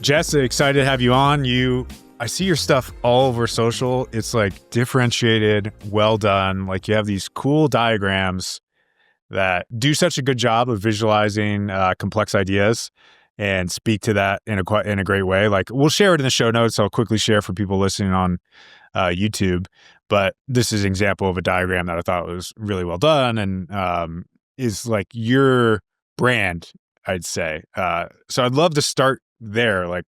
Jess, excited to have you on. I see your stuff all over social. It's like differentiated, well done. Like you have these cool diagrams that do such a good job of visualizing complex ideas and speak to that in a great way. Like we'll share it in the show notes. I'll quickly share for people listening on YouTube. But this is an example of a diagram that I thought was really well done and is like your brand, I'd say. So I'd love to start there. Like,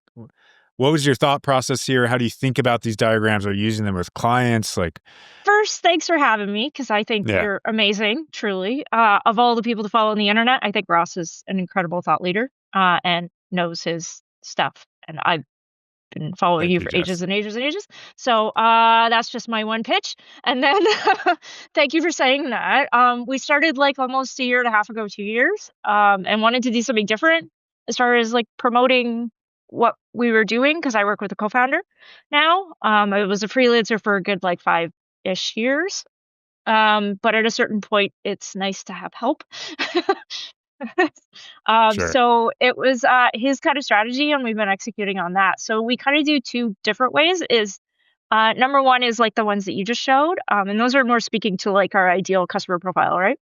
what was your thought process here? How do you think about these diagrams? Are you using them with clients? Like, first, thanks for having me because I think you're amazing, truly. Of all the people to follow on the internet, I think Ross is an incredible thought leader and knows his stuff. And I've been following you for ages and ages and ages. So that's just my one pitch. And then thank you for saying that. We started like almost a year and a half ago, 2 years, and wanted to do something different as far as like promoting what we were doing because I work with a co-founder now. I was a freelancer for a good like 5-ish years. But at a certain point, it's nice to have help. Sure. So it was his kind of strategy, and we've been executing on that. So we kind of do two different ways. Is number one is like the ones that you just showed, and those are more speaking to like our ideal customer profile, right?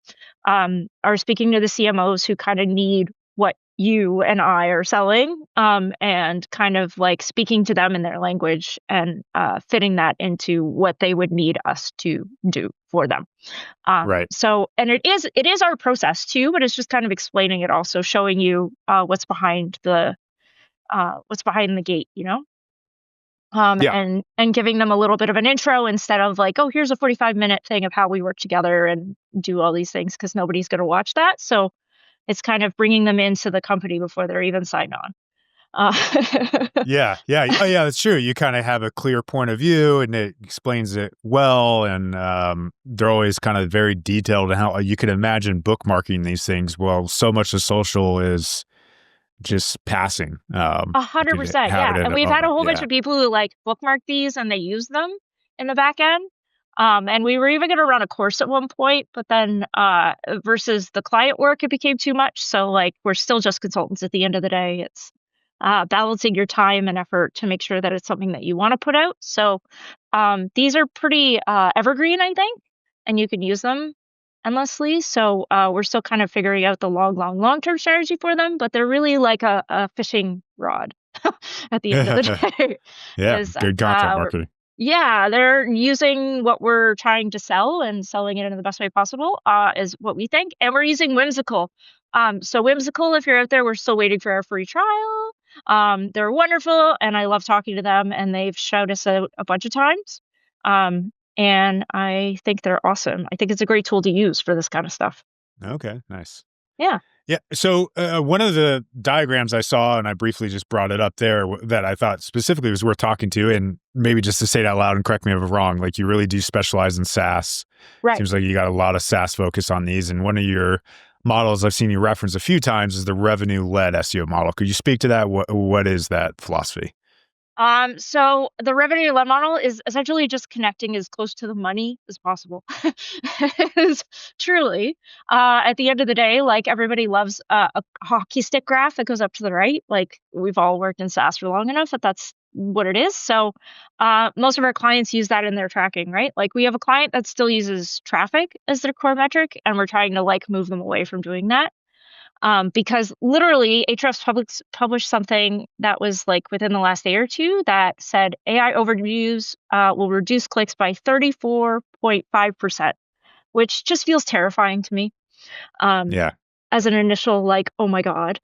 Are speaking to the CMOs who kind of need what you and I are selling, and kind of like speaking to them in their language and fitting that into what they would need us to do for them. Right. So, and it is our process too, but it's just kind of explaining it also, showing you what's behind the gate, you know? And giving them a little bit of an intro instead of like, oh, here's a 45-minute thing of how we work together and do all these things, because nobody's going to watch that. So it's kind of bringing them into the company before they're even signed on. Yeah. Oh, yeah, that's true. You kind of have a clear point of view and it explains it well. And they're always kind of very detailed in how you can imagine bookmarking these things. Well, so much of social is just passing. 100%. Yeah. And we've had a whole bunch of people who like bookmark these and they use them in the back end. And we were even going to run a course at one point, but then versus the client work, it became too much. So like, we're still just consultants at the end of the day. It's balancing your time and effort to make sure that it's something that you want to put out. So these are pretty evergreen, I think, and you can use them endlessly. So we're still kind of figuring out the long-term strategy for them, but they're really like a fishing rod at the end of the day. Yeah, good content marketing. Yeah, they're using what we're trying to sell and selling it in the best way possible is what we think. And we're using Whimsical. So Whimsical, if you're out there, we're still waiting for our free trial. They're wonderful, and I love talking to them, and they've shouted us out a bunch of times. And I think they're awesome. I think it's a great tool to use for this kind of stuff. Okay, nice. Yeah. Yeah. So one of the diagrams I saw, and I briefly just brought it up there, that I thought specifically was worth talking to, and maybe just to say it out loud and correct me if I'm wrong, like you really do specialize in SaaS. Right. Seems like you got a lot of SaaS focus on these. And one of your models I've seen you reference a few times is the revenue-led SEO model. Could you speak to that? What is that philosophy? So the revenue-led model is essentially just connecting as close to the money as possible. Truly, at the end of the day, like everybody loves a hockey stick graph that goes up to the right. Like we've all worked in SaaS for long enough that that's what it is. So most of our clients use that in their tracking, right? Like we have a client that still uses traffic as their core metric, and we're trying to like move them away from doing that. Because literally Ahrefs published something that was like within the last day or two that said AI overviews will reduce clicks by 34.5%, which just feels terrifying to me. As an initial like, oh my God.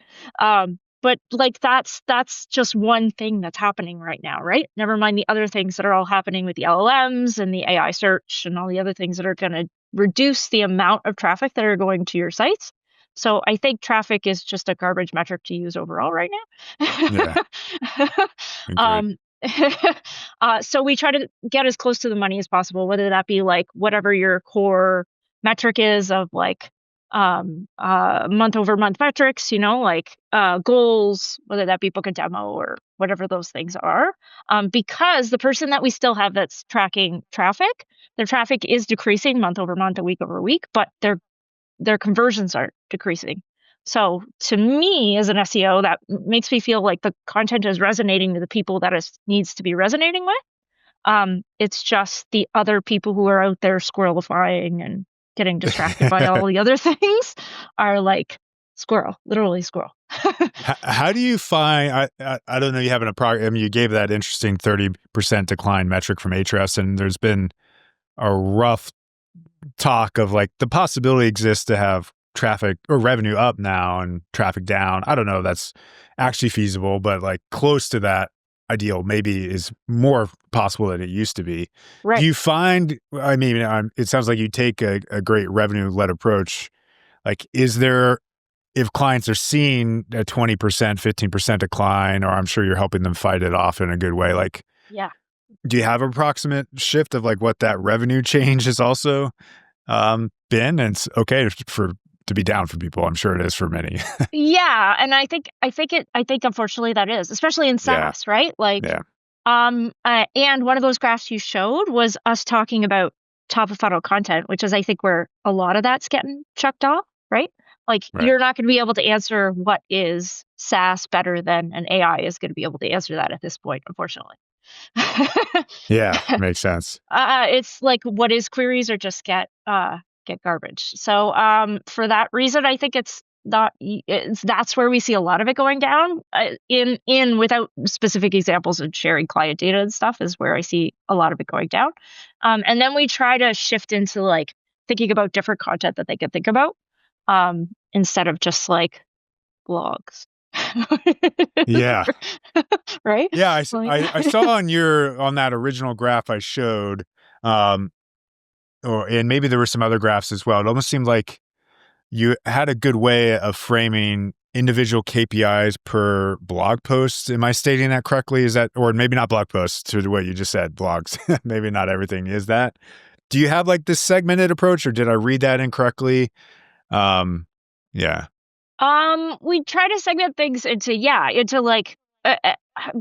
But like that's just one thing that's happening right now, right? Never mind the other things that are all happening with the LLMs and the AI search and all the other things that are going to reduce the amount of traffic that are going to your sites. So I think traffic is just a garbage metric to use overall right now. So we try to get as close to the money as possible, whether that be like whatever your core metric is of like month over month metrics, you know, like goals, whether that be book a demo or whatever those things are. Because the person that we still have that's tracking traffic, their traffic is decreasing month over month and week over week, but their conversions aren't decreasing. So to me, as an SEO, that makes me feel like the content is resonating to the people that it needs to be resonating with. It's just the other people who are out there squirrelifying and getting distracted by all the other things are like squirrel, literally squirrel. How do you find? I don't know. You have I mean, you gave that interesting 30% decline metric from Ahrefs, and there's been a rough talk of like the possibility exists to have traffic or revenue up now and traffic down. I don't know if that's actually feasible, but like close to that ideal maybe is more possible than it used to be. Do Right. you find? I mean, it sounds like you take a great revenue led approach. Like, is there, if clients are seeing a 20%, 15% decline, or I'm sure you're helping them fight it off in a good way, like, Yeah. do you have an approximate shift of like what that revenue change has also been? And it's okay to be down for people. I'm sure it is for many. Yeah, and I think unfortunately that is, especially in Yeah. SaaS, right? Like, Yeah. and one of those graphs you showed was us talking about top of funnel content, which is I think where a lot of that's getting chucked off, right? Like Right. you're not going to be able to answer what is SaaS better than an AI is going to be able to answer that at this point, unfortunately. Yeah. Makes sense. It's like what is queries or just get garbage. So for that reason, I think it's not. That's where we see a lot of it going down. In without specific examples and sharing client data and stuff is where I see a lot of it going down. And then we try to shift into like thinking about different content that they can think about instead of just like blogs. Yeah. Right? Yeah. Like, I saw on that original graph I showed, um, and maybe there were some other graphs as well. It almost seemed like you had a good way of framing individual KPIs per blog post. Am I stating that correctly? Is that, or maybe not blog posts to what you just said, blogs. Maybe not everything is that. Do you have like this segmented approach, or did I read that incorrectly? Yeah. we try to segment things into like,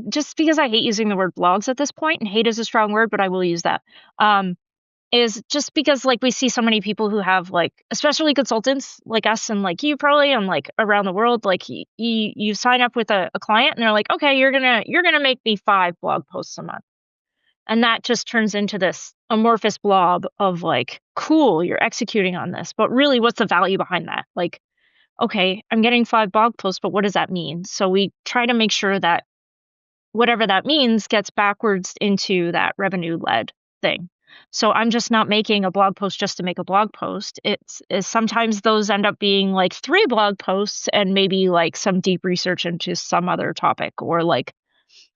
just because I hate using the word blogs at this point, and hate is a strong word, but I will use that. Is just because like we see so many people who have like, especially consultants like us and like you probably and like around the world, like you sign up with a client and they're like, okay, you're gonna make me 5 blog posts a month. And that just turns into this amorphous blob of like, cool, you're executing on this. But really, what's the value behind that? Like, okay, I'm getting 5 blog posts, but what does that mean? So we try to make sure that whatever that means gets backwards into that revenue led thing. So I'm just not making a blog post just to make a blog post. It's sometimes those end up being like 3 blog posts and maybe like some deep research into some other topic, or like,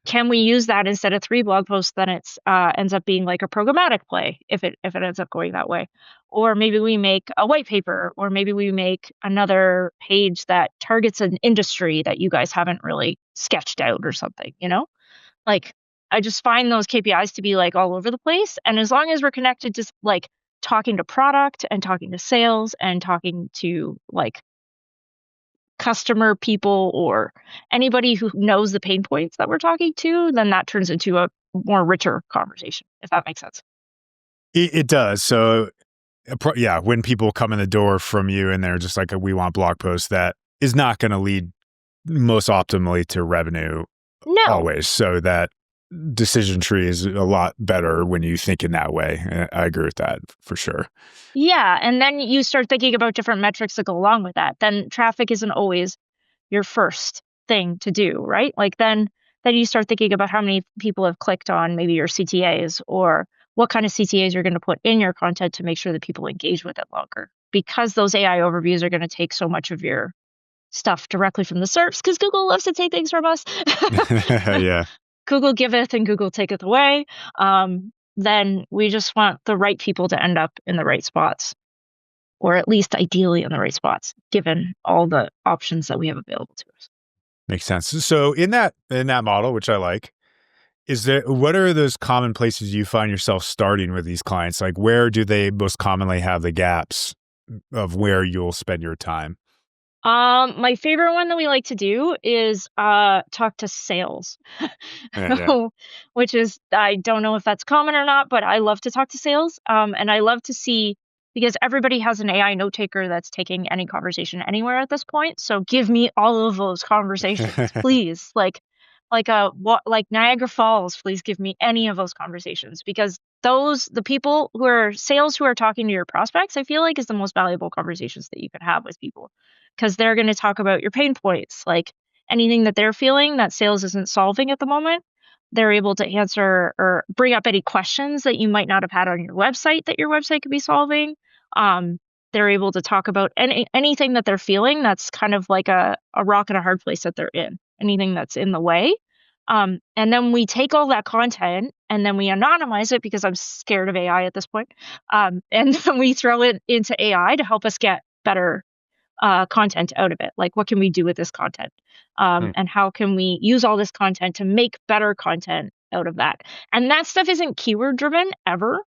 can we use that instead of 3 blog posts? Then it's ends up being like a programmatic play if it ends up going that way. Or maybe we make a white paper, or maybe we make another page that targets an industry that you guys haven't really sketched out or something, you know? Like, I just find those KPIs to be like all over the place. And as long as we're connected to like talking to product and talking to sales and talking to like customer people or anybody who knows the pain points that we're talking to, then that turns into a more richer conversation, if that makes sense. It does. So, yeah, when people come in the door from you and they're just like, we want blog posts, that is not going to lead most optimally to revenue No. always. So that decision tree is a lot better when you think in that way. I agree with that for sure. Yeah. And then you start thinking about different metrics that go along with that. Then traffic isn't always your first thing to do, right? Like then you start thinking about how many people have clicked on maybe your CTAs, or what kind of CTAs you're going to put in your content to make sure that people engage with it longer. Because those AI overviews are going to take so much of your stuff directly from the SERPs, because Google loves to take things from us. Yeah. Google giveth and Google taketh away. Then we just want the right people to end up in the right spots, or at least ideally in the right spots, given all the options that we have available to us. Makes sense. So in that model, which I like, what are those common places you find yourself starting with these clients? Like, where do they most commonly have the gaps of where you'll spend your time? My favorite one that we like to do is talk to sales. Yeah. Which is, I don't know if that's common or not, but I love to talk to sales. And I love to see because everybody has an AI note taker that's taking any conversation anywhere at this point. So give me all of those conversations, please. Like Niagara Falls, please give me any of those conversations, because the people who are sales who are talking to your prospects, I feel like is the most valuable conversations that you can have with people, because they're going to talk about your pain points, like anything that they're feeling that sales isn't solving at the moment. They're able to answer or bring up any questions that you might not have had on your website that your website could be solving. They're able to talk about anything that they're feeling that's kind of like a rock and a hard place that they're in, anything that's in the way. And then we take all that content and then we anonymize it, because I'm scared of AI at this point. And then we throw it into AI to help us get better content out of it. Like, what can we do with this content? And how can we use all this content to make better content out of that? And that stuff isn't keyword driven ever.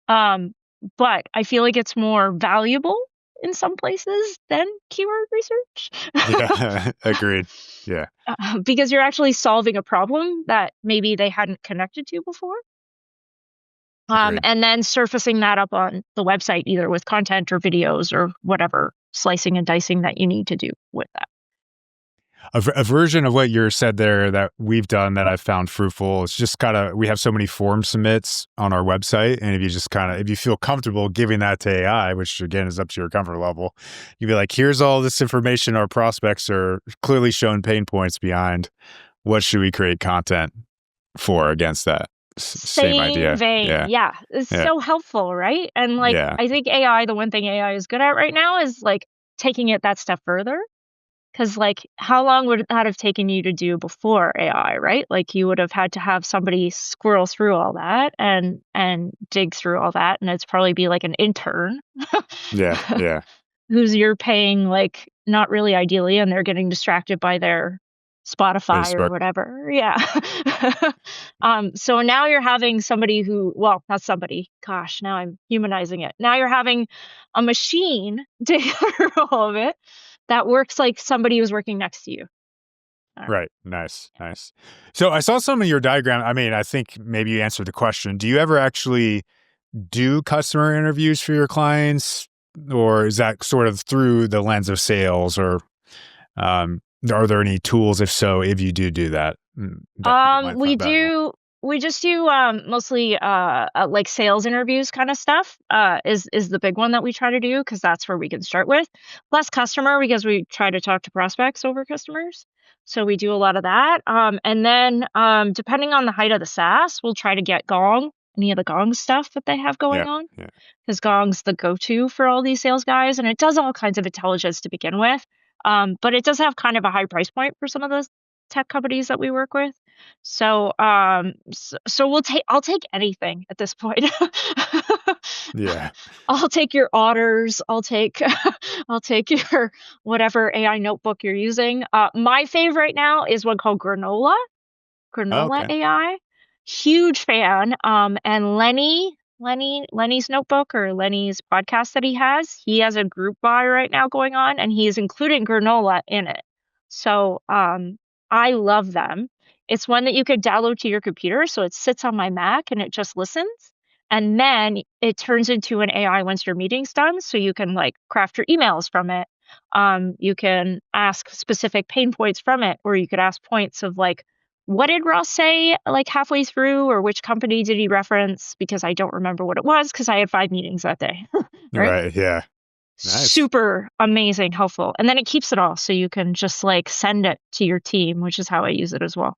But I feel like it's more valuable in some places than keyword research. Yeah, agreed. Yeah. Because you're actually solving a problem that maybe they hadn't connected to before. Agreed. And then surfacing that up on the website, either with content or videos or whatever slicing and dicing that you need to do with that. A version of what you said there that we've done that I've found fruitful is just we have so many form submits on our website. And if you just if you feel comfortable giving that to AI, which again is up to your comfort level, you'd be like, here's all this information our prospects are clearly showing pain points behind. What should we create content for against that? Same idea. Vein. Yeah. It's so helpful, right? And I think AI, the one thing AI is good at right now is taking it that step further. Because how long would that have taken you to do before AI, right? You would have had to have somebody squirrel through all that and dig through all that, and it's probably be an intern. Yeah. Who's you're paying not really ideally, and they're getting distracted by their Spotify Facebook or whatever. Yeah. So now you're having somebody who, well, not somebody. Gosh, now I'm humanizing it. Now you're having a machine dig through all of it that works like somebody was working next to you. Right. Nice. So I saw some of your diagram. I mean, I think maybe you answered the question. Do you ever actually do customer interviews for your clients, or is that sort of through the lens of sales, or are there any tools, if so, if you do that? We just do mostly sales interviews kind of stuff is the big one that we try to do, because that's where we can start with. Less customer, because we try to talk to prospects over customers. So we do a lot of that. And then depending on the height of the SaaS, we'll try to get Gong, any of the Gong stuff that they have going on. Because Gong's the go-to for all these sales guys, and it does all kinds of intelligence to begin with. But it does have kind of a high price point for some of those tech companies that we work with. So I'll take anything at this point. Yeah. I'll take your otters. I'll take your whatever AI notebook you're using. My favorite right now is one called Granola AI. Huge fan. And Lenny's notebook, or Lenny's podcast that he has a group buy right now going on, and he is including Granola in it. So I love them. It's one that you could download to your computer, so it sits on my Mac and it just listens. And then it turns into an AI once your meeting's done, so you can craft your emails from it. You can ask specific pain points from it, or you could ask points of what did Ross say halfway through, or which company did he reference? Because I don't remember what it was, because I had 5 meetings that day. Right. Yeah. Nice. Super amazing, helpful. And then it keeps it all, so you can just send it to your team, which is how I use it as well.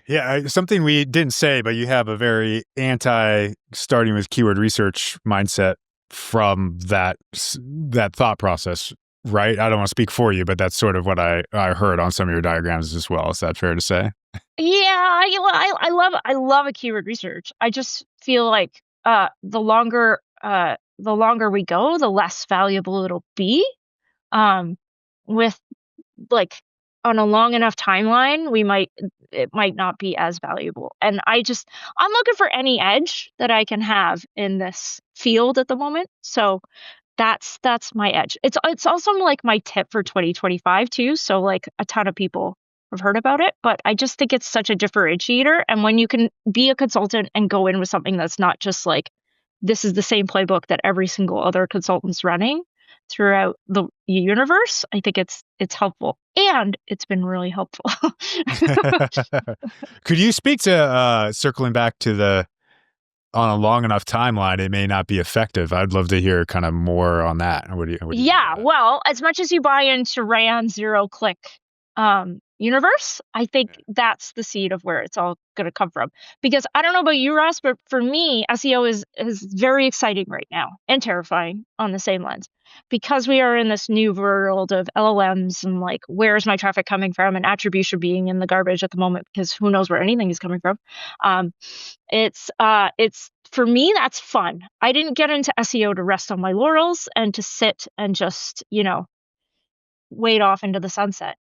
Yeah, something we didn't say, but you have a very starting with keyword research mindset from that thought process, right? I don't want to speak for you, but that's sort of what I heard on some of your diagrams as well. Is that fair to say? Yeah, I love a keyword research. I just feel the longer we go, the less valuable it'll be. With on a long enough timeline, it might not be as valuable. And I'm looking for any edge that I can have in this field at the moment. So that's my edge. It's also my tip for 2025 too. So a ton of people have heard about it, but I just think it's such a differentiator. And when you can be a consultant and go in with something that's not just this is the same playbook that every single other consultant's running throughout the universe, I think it's helpful, and it's been really helpful. Could you speak to circling back to the on a long enough timeline, it may not be effective? I'd love to hear kind of more on that. What do you think Yeah, about that? well, as much as you buy into Rand zero click universe, I think that's the seed of where it's all going to come from. Because I don't know about you, Ross, but for me, SEO is very exciting right now and terrifying on the same lens, because we are in this new world of LLMs and like, where's my traffic coming from, and attribution being in the garbage at the moment because who knows where anything is coming from. It's for me, that's fun. I didn't get into SEO to rest on my laurels and to sit and just, wade off into the sunset.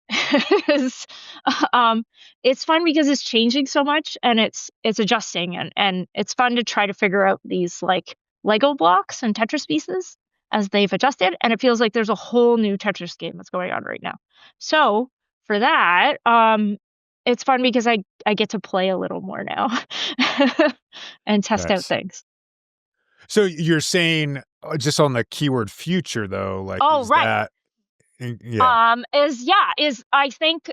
It's fun because it's changing so much and it's adjusting, and it's fun to try to figure out these like Lego blocks and Tetris pieces as they've adjusted, and it feels like there's a whole new Tetris game that's going on right now. So for that, it's fun because I get to play a little more now and test out Nice. things. So you're saying just on the keyword future though, like Oh, is right. that yeah. Is I think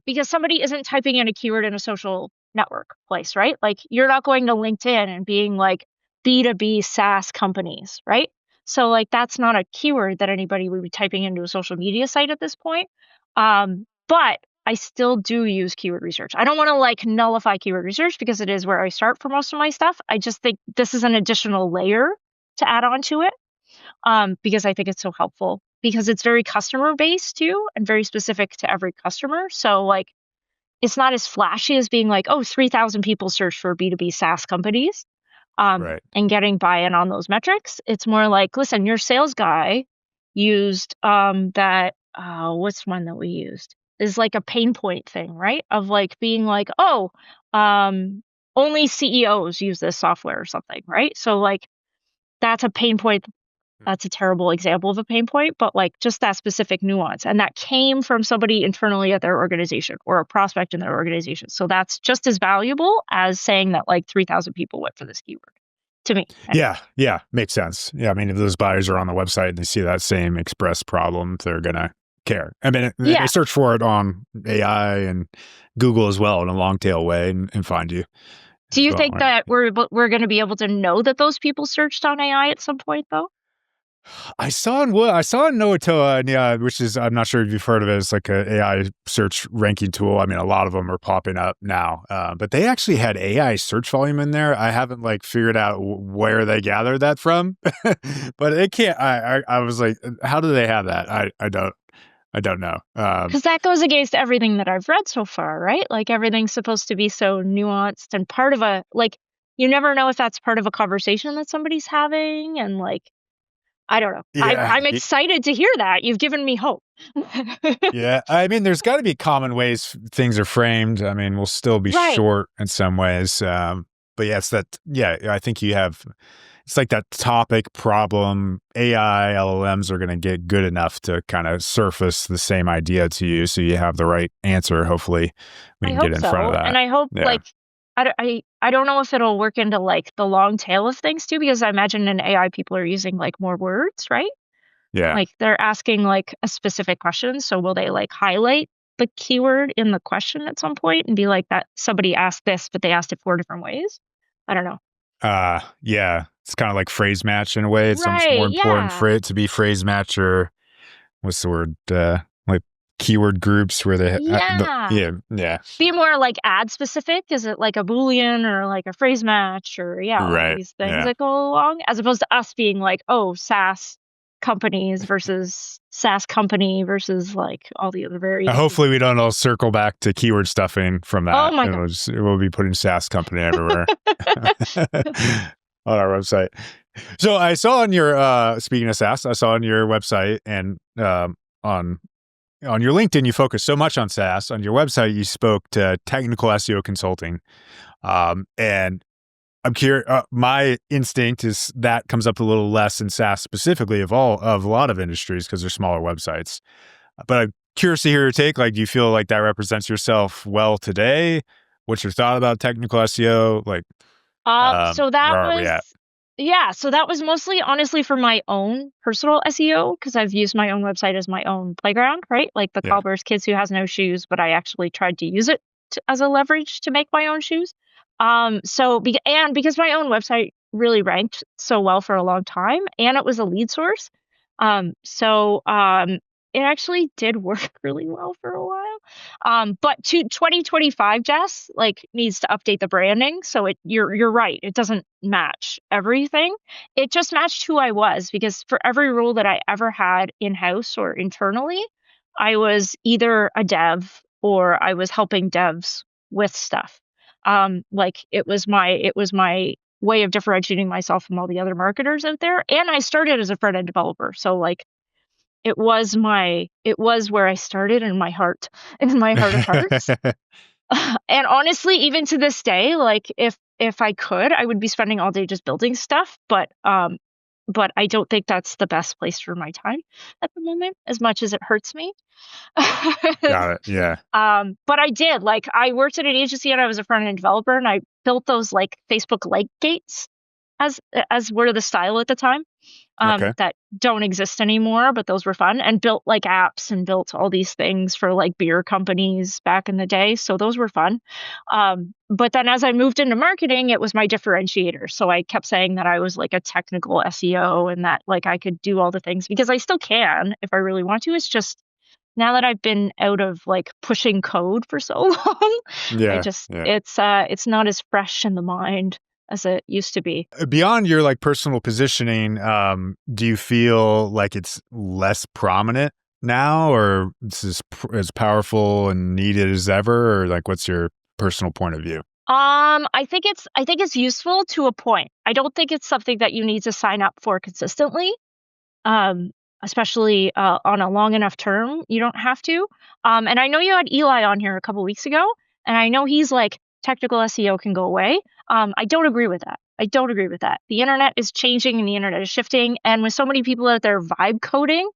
because somebody isn't typing in a keyword in a social network place, right? Like you're not going to LinkedIn and being like B2B SaaS companies, right? So like that's not a keyword that anybody would be typing into a social media site at this point. But I still do use keyword research. I don't want to like nullify keyword research because it is where I start for most of my stuff. I just think this is an additional layer to add on to it, because I think it's so helpful, because it's very customer based too and very specific to every customer. So like it's not as flashy as being like, oh, 3,000 people search for B2B SaaS companies, Right. and getting buy-in on those metrics. It's more like, listen, your sales guy used that what's one that we used is like a pain point thing, right? Of like being like, oh, only CEOs use this software or something, right? So like that's a pain point. That's a terrible example of a pain point, but like just that specific nuance. And that came from somebody internally at their organization or a prospect in their organization. So that's just as valuable as saying that like 3,000 people went for this keyword to me. Anyway. Yeah, makes sense. Yeah, I mean, if those buyers are on the website and they see that same express problem, they're gonna care. I mean, Yeah. they search for it on AI and Google as well in a long tail way and find you. Do As you well, think right? that we're going to be able to know that those people searched on AI at some point though? I saw in Noatoa, and yeah, which is I'm not sure if you've heard of it. It's like a AI search ranking tool. I mean, a lot of them are popping up now, but they actually had AI search volume in there. I haven't like figured out where they gathered that from, but it can't. I was like, how do they have that? I don't know. Because that goes against everything that I've read so far, right? Like everything's supposed to be so nuanced and part of a, like, you never know if that's part of a conversation that somebody's having. And like, I don't know. Yeah, I'm excited to hear that. You've given me hope. yeah. I mean, there's got to be common ways things are framed. I mean, we'll still be Right. short in some ways, but yeah, it's that. Yeah, I think you have. It's like that topic problem. AI LLMs are going to get good enough to kind of surface the same idea to you, so you have the right answer. Hopefully, we I can hope get in so. front of that. And I hope Yeah. like, I don't know if it'll work into like the long tail of things too, because I imagine in AI people are using like more words, right? Yeah. Like they're asking like a specific question. So will they like highlight the keyword in the question at some point and be like that somebody asked this, but they asked it 4 different ways? I don't know. Yeah. It's kind of like phrase match in a way. It's almost more Right. important Yeah. for it to be phrase match or what's the word? Like keyword groups where they, Yeah. yeah. Be more like ad specific. Is it like a Boolean or like a phrase match or all Right. these things Yeah. that go along, as opposed to us being like, oh, SaaS companies versus SaaS company versus like all the other variations. Hopefully we don't all circle back to keyword stuffing from Oh that. my God. We'll be putting SaaS company everywhere on our website. So I saw on your, speaking of SaaS, I saw on your website and on your LinkedIn, you focus so much on SaaS. On your website, you spoke to technical SEO consulting. And I'm curious, my instinct is that comes up a little less in SaaS specifically of a lot of industries because they're smaller websites. But I'm curious to hear your take. Like, do you feel like that represents yourself well today? What's your thought about technical SEO? Like, So where that are we was at? Yeah, so that was mostly honestly for my own personal SEO because I've used my own website as my own playground, right? Like the Yeah. cobbler's kids who has no shoes, but I actually tried to use it as a leverage to make my own shoes. And because my own website really ranked so well for a long time, and it was a lead source, it actually did work really well for a while. But to 2025, Jess, like needs to update the branding. So you're right. It doesn't match everything. It just matched who I was because for every role that I ever had in-house or internally, I was either a dev or I was helping devs with stuff. Like it was my way of differentiating myself from all the other marketers out there. And I started as a front-end developer. So like it was where I started in my heart of hearts. And honestly, even to this day, like if I could, I would be spending all day just building stuff, but I don't think that's the best place for my time at the moment, as much as it hurts me. Got it. Yeah. But I did, like I worked at an agency and I was a front end developer and I built those like Facebook like gates as were the style at the time, Okay. that don't exist anymore, but those were fun, and built like apps and built all these things for like beer companies back in the day. So those were fun. But then as I moved into marketing, it was my differentiator. So I kept saying that I was like a technical SEO and that like I could do all the things because I still can if I really want to. It's just now that I've been out of like pushing code for so long, I Yeah. just Yeah. it's not as fresh in the mind as it used to be. Beyond your like personal positioning, do you feel like it's less prominent now, or it's as powerful and needed as ever, or like what's your personal point of view? I think it's useful to a point. I don't think it's something that you need to sign up for consistently. Um, Especially on a long enough term, you don't have to. And I know you had Eli on here a couple weeks ago, and I know he's like technical SEO can go away. I don't agree with that. I don't agree with that. The internet is changing and the internet is shifting, and with so many people out there vibe coding,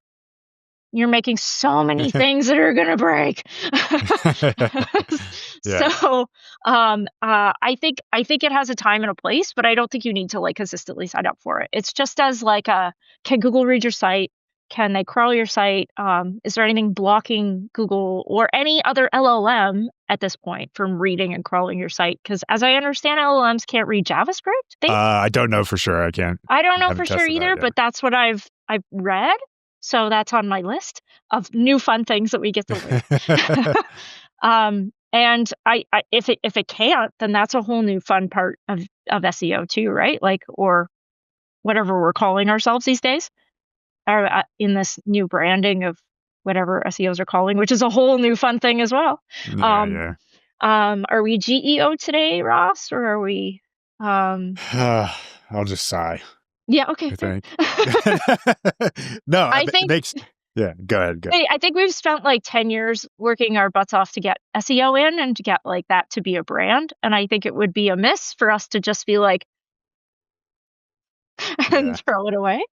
you're making so many things that are gonna break. Yeah. So, I think it has a time and a place, but I don't think you need to like consistently sign up for it. It's just as like can Google read your site? Can they crawl your site? Is there anything blocking Google or any other LLM at this point from reading and crawling your site? Because as I understand, LLMs can't read JavaScript. I don't know for sure. I don't I know haven't for sure tested that either, but that's what I've read. So that's on my list of new fun things that we get to learn. yet. And if it can't, then that's a whole new fun part of SEO too, right? Like, or whatever we're calling ourselves these days, or in this new branding of whatever SEOs are calling, which is a whole new fun thing as well. Yeah. Um, Yeah. are we GEO today, Ross, or are we? I'll just sigh, Yeah, okay, I fair. think. No, I it think makes, yeah, go ahead. Go. I think we've spent like 10 years working our butts off to get SEO in and to get like that to be a brand. And I think it would be amiss for us to just be like and Yeah. throw it away.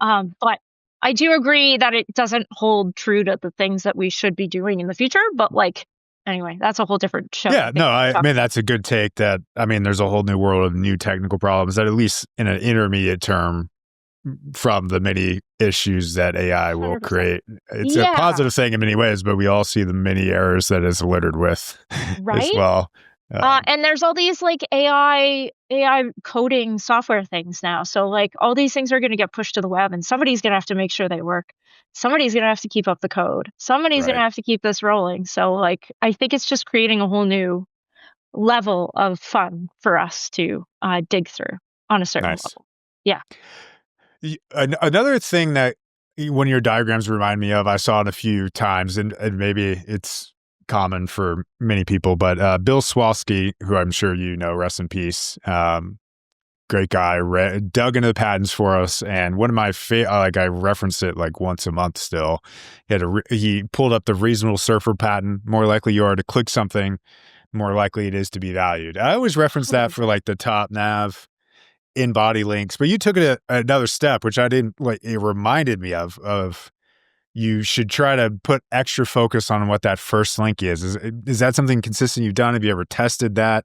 But I do agree that it doesn't hold true to the things that we should be doing in the future. But like, anyway, that's a whole different show. Yeah, no, I mean, that's a good take that, I mean, there's a whole new world of new technical problems that at least in an intermediate term from the many issues that AI will 100%. create. It's a positive thing in many ways, but we all see the many errors that it's littered with as Right? well. And there's all these like AI coding software things now. So like all these things are going to get pushed to the web, and somebody's going to have to make sure they work. Somebody's going to have to keep up the code. Somebody's going to Right. have to keep this rolling. So like I think it's just creating a whole new level of fun for us to dig through on a certain Nice. level. Yeah. Another thing that one of your diagrams remind me of, I saw it a few times, and maybe it's common for many people, but Bill Swalski, who I'm sure you know, rest in peace, great guy, dug into the patents for us. And one of my like I reference it like once a month still. He pulled up the reasonable surfer patent. More likely you are to click something, more likely it is to be valued. I always reference that for like the top nav in body links, but you took it another step, which I didn't like. It reminded me of you should try to put extra focus on what that first link is. Is that something consistent you've done? Have you ever tested that?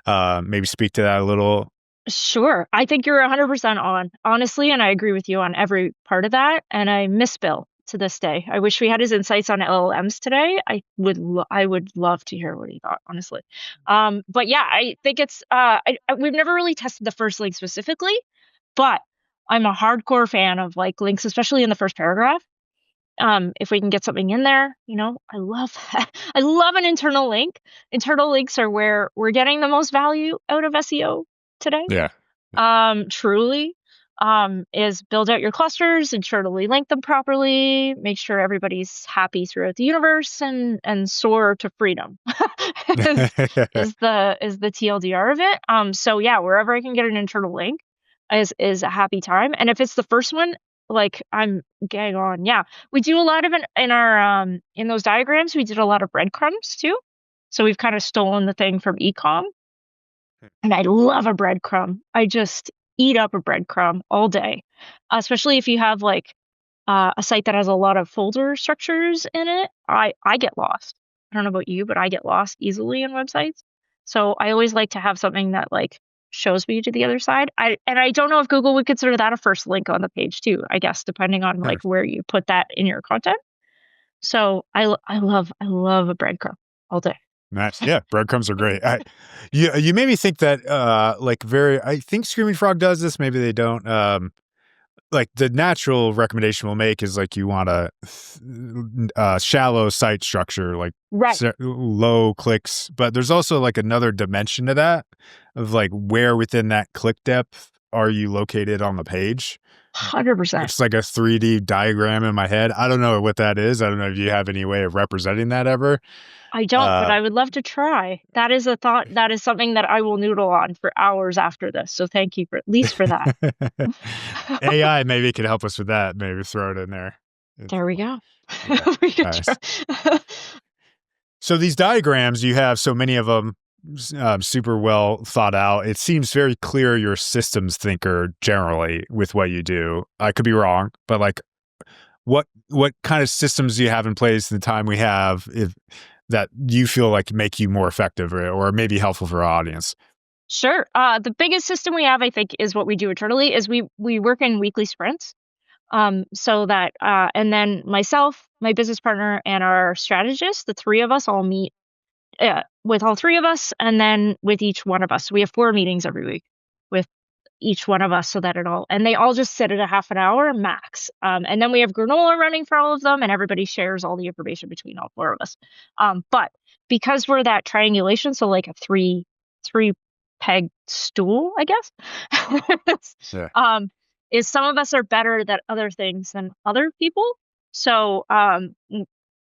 Maybe speak to that a little. Sure. I think you're 100% on, honestly, and I agree with you on every part of that. And I miss Bill to this day. I wish we had his insights on LLMs today. I would love to hear what he thought, honestly. But yeah, I think it's we've never really tested the first link specifically, but I'm a hardcore fan of like links, especially in the first paragraph. If we can get something in there, I love I love an internal link. Internal links are where we're getting the most value out of SEO today. Yeah. Truly, is build out your clusters, internally link them properly, make sure everybody's happy throughout the universe, and soar to freedom is, is the TLDR of it. So yeah, wherever I can get an internal link is a happy time. And if it's the first one, like I'm getting on. Yeah, we do a lot of it in our in those diagrams. We did a lot of breadcrumbs too. So we've kind of stolen the thing from ecom. And I love a breadcrumb. I just eat up a breadcrumb all day, especially if you have like a site that has a lot of folder structures in it. I get lost. I don't know about you, but I get lost easily in websites. So I always like to have something that like shows me to the other side. I don't know if Google would consider that a first link on the page too, I guess, depending on like where you put that in your content. So I love a breadcrumb all day. Nice. Yeah, breadcrumbs are great. You made me think that I think Screaming Frog does this. Maybe they don't. Like the natural recommendation we'll make is like you want a shallow site structure, like Right. low clicks. But there's also like another dimension to that of like where within that click depth are you located on the page. 100%. It's like a 3D diagram in my head. I don't know what that is. I don't know if you have any way of representing that ever. I don't, but I would love to try. That is a thought. That is something that I will noodle on for hours after this. So thank you for at least for that. AI maybe could help us with that. Maybe throw it in there. There we go. Yeah, We could nice. try. So these diagrams, you have so many of them, super well thought out. It seems very clear you're a systems thinker generally with what you do. I could be wrong, but like, what kind of systems do you have in place in the time we have that you feel like make you more effective or maybe helpful for our audience? Sure. The biggest system we have, I think, is what we do internally is we work in weekly sprints. So that and then myself, my business partner, and our strategist, the three of us all meet with all three of us, and then with each one of us. So we have 4 meetings every week with each one of us, so that and they all just sit at a half an hour max. And then we have granola running for all of them, and everybody shares all the information between all 4 of us. But because we're that triangulation, so like a three peg stool, I guess. Yeah. Is some of us are better at other things than other people. So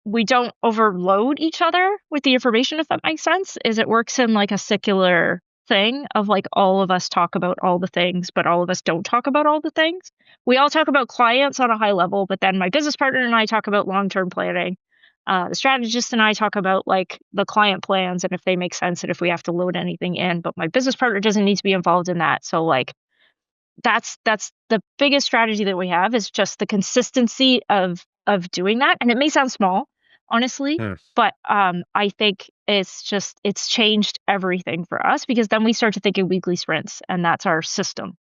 we don't overload each other with the information, if that makes sense. Is it works in like a secular thing of like all of us talk about all the things, but all of us don't talk about all the things. We all talk about clients on a high level, but then my business partner and I talk about long-term planning. The strategist and I talk about like the client plans and if they make sense and if we have to load anything in, but my business partner doesn't need to be involved in that. So like that's the biggest strategy that we have is just the consistency of doing that. And it may sound small, honestly, but I think it's changed everything for us because then we start to think in weekly sprints, and that's our system.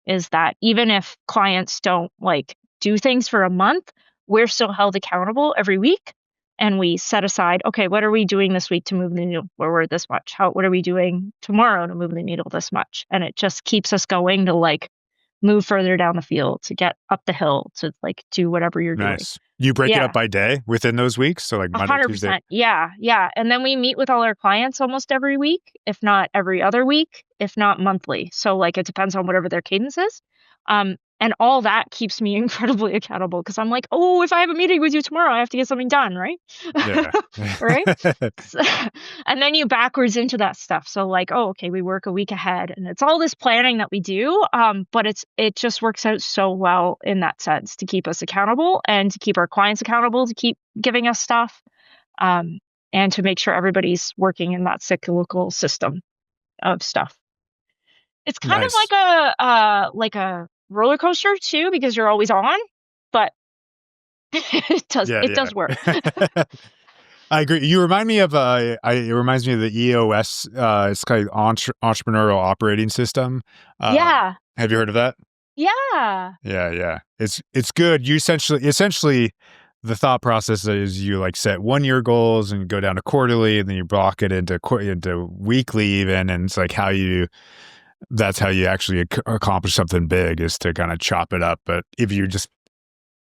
Is that even if clients don't like do things for a month, we're still held accountable every week. And we set aside, okay, what are we doing this week to move the needle forward this much? What are we doing tomorrow to move the needle this much? And it just keeps us going to like move further down the field, to get up the hill, to like do whatever you're doing. Nice. You break it up by day within those weeks? So like Monday, 100%, Tuesday? Yeah. And then we meet with all our clients almost every week, if not every other week, if not monthly. So like it depends on whatever their cadence is. And all that keeps me incredibly accountable because I'm like, oh, if I have a meeting with you tomorrow, I have to get something done, right? Yeah. Right? And then you backwards into that stuff. So like, oh, okay, we work a week ahead, and it's all this planning that we do. But it just works out so well in that sense to keep us accountable and to keep our clients accountable, to keep giving us stuff, and to make sure everybody's working in that cyclical system of stuff. It's kind of like a roller coaster too, because you're always on, but it does work. I agree. You remind me of it reminds me of the EOS. It's kind of entrepreneurial operating system. Yeah. Have you heard of that? Yeah. Yeah, yeah. It's good. You essentially the thought process is you like set 1 year goals and go down to quarterly, and then you block it into weekly even, and it's like that's how you actually accomplish something big, is to kind of chop it up. But if you just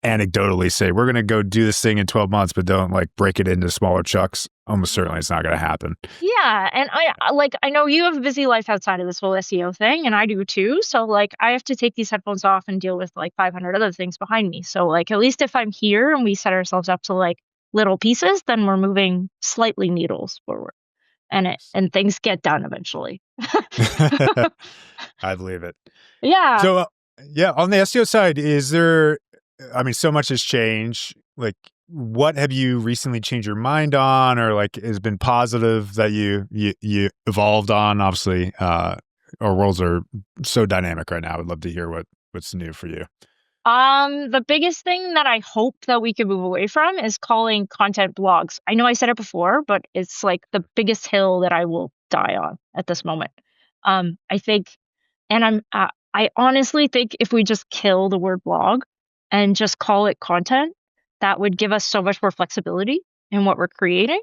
anecdotally say we're going to go do this thing in 12 months, but don't like break it into smaller chunks, almost certainly it's not going to happen. Yeah, and I know you have a busy life outside of this whole SEO thing, and I do too. So like I have to take these headphones off and deal with like 500 other things behind me. So like at least if I'm here and we set ourselves up to like little pieces, then we're moving slightly needles forward, and things get done eventually. I believe it. Yeah. So, yeah, on the SEO side, is there, I mean, so much has changed. Like, what have you recently changed your mind on, or like has been positive that you evolved on? Obviously, our worlds are so dynamic right now. I would love to hear what's new for you. The biggest thing that I hope that we can move away from is calling content blogs. I know I said it before, but it's like the biggest hill that I will die on at this moment. I think, and I honestly think if we just kill the word blog and just call it content, that would give us so much more flexibility in what we're creating.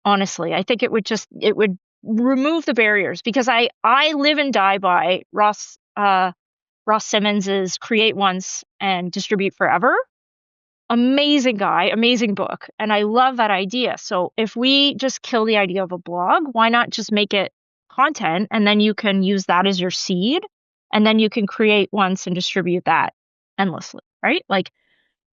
Honestly, I think it would remove the barriers, because I live and die by Ross Simmons's create once and distribute forever. Amazing guy, amazing book. And I love that idea. So if we just kill the idea of a blog, why not just make it content, and then you can use that as your seed, and then you can create once and distribute that endlessly, right? Like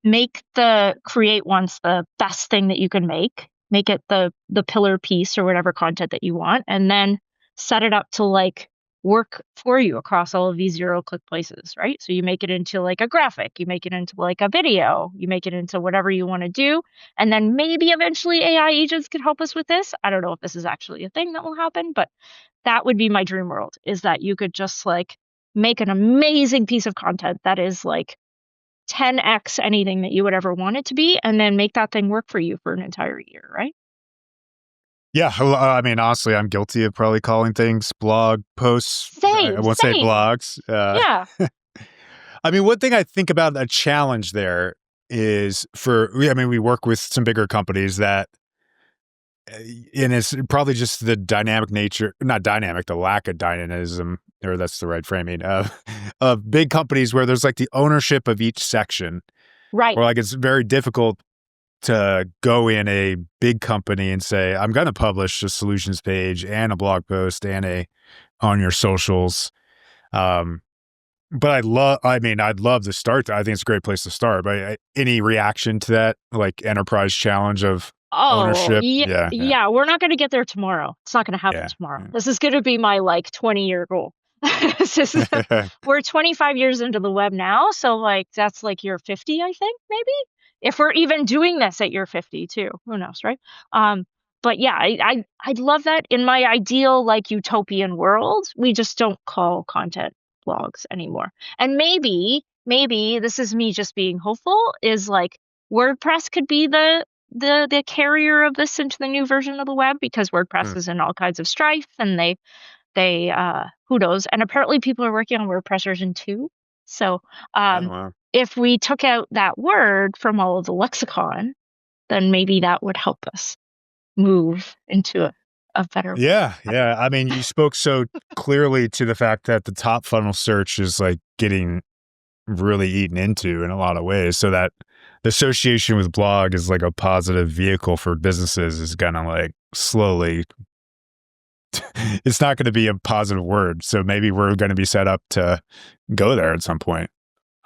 make the create once the best thing that you can make it the pillar piece or whatever content that you want, and then set it up to like work for you across all of these 0-click places, right? So you make it into like a graphic, you make it into like a video, you make it into whatever you want to do. And then maybe eventually AI agents could help us with this. I don't know if this is actually a thing that will happen, but that would be my dream world, is that you could just like make an amazing piece of content that is like 10x anything that you would ever want it to be, and then make that thing work for you for an entire year, right? Yeah, I mean, honestly, I'm guilty of probably calling things blog posts. I won't say Same. blogs. Yeah. I mean, one thing I think about a challenge there is I mean, we work with some bigger companies that, and it's probably just the dynamic nature, not dynamic, the lack of dynamism, or that's the right framing of big companies where there's like the ownership of each section, Right. or like it's very difficult to go in a big company and say, I'm going to publish a solutions page and a blog post and on your socials. But I'd love to start. I think it's a great place to start. But any reaction to that, like enterprise challenge of Oh, ownership? yeah, Yeah. yeah. We're not going to get there tomorrow. It's not going to happen tomorrow. Yeah. This is going to be my like 20-year goal. We're 25 years into the web now, so like that's like year 50, I think, maybe. If we're even doing this at year 50 too, who knows, right? But yeah, I'd love that. In my ideal like utopian world, we just don't call content blogs anymore. And maybe this is me just being hopeful, is like WordPress could be the carrier of this into the new version of the web, because WordPress is in all kinds of strife, and they who knows, and apparently people are working on WordPress version 2. So Wow. if we took out that word from all of the lexicon, then maybe that would help us move into a better Yeah. I mean, you spoke so clearly to the fact that the top funnel search is like getting really eaten into in a lot of ways. So that the association with blog is like a positive vehicle for businesses is gonna like slowly it's not going to be a positive word. So maybe we're going to be set up to go there at some point.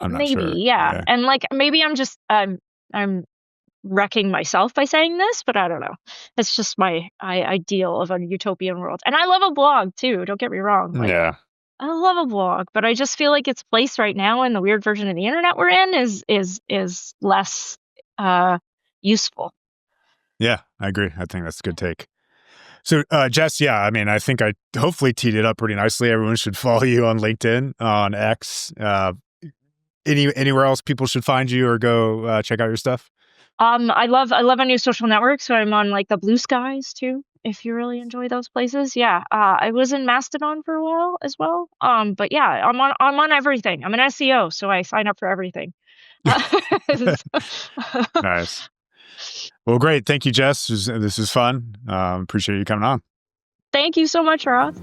I'm not maybe, sure. yeah. And like maybe I'm just I'm wrecking myself by saying this, but I don't know. It's just my ideal of a utopian world. And I love a blog too, don't get me wrong. Like Yeah. I love a blog, but I just feel like its place right now in the weird version of the internet we're in is less useful. Yeah, I agree. I think that's a good take. So, Jess, yeah, I mean, I think I hopefully teed it up pretty nicely. Everyone should follow you on LinkedIn, on X. Anywhere else people should find you or go check out your stuff? I love a new social network, so I'm on like the Blue Skies too. If you really enjoy those places, yeah. I was in Mastodon for a while as well. But yeah, I'm on everything. I'm an SEO, so I sign up for everything. Nice. Well, great. Thank you, Jess. This is fun. Appreciate you coming on. Thank you so much, Ross.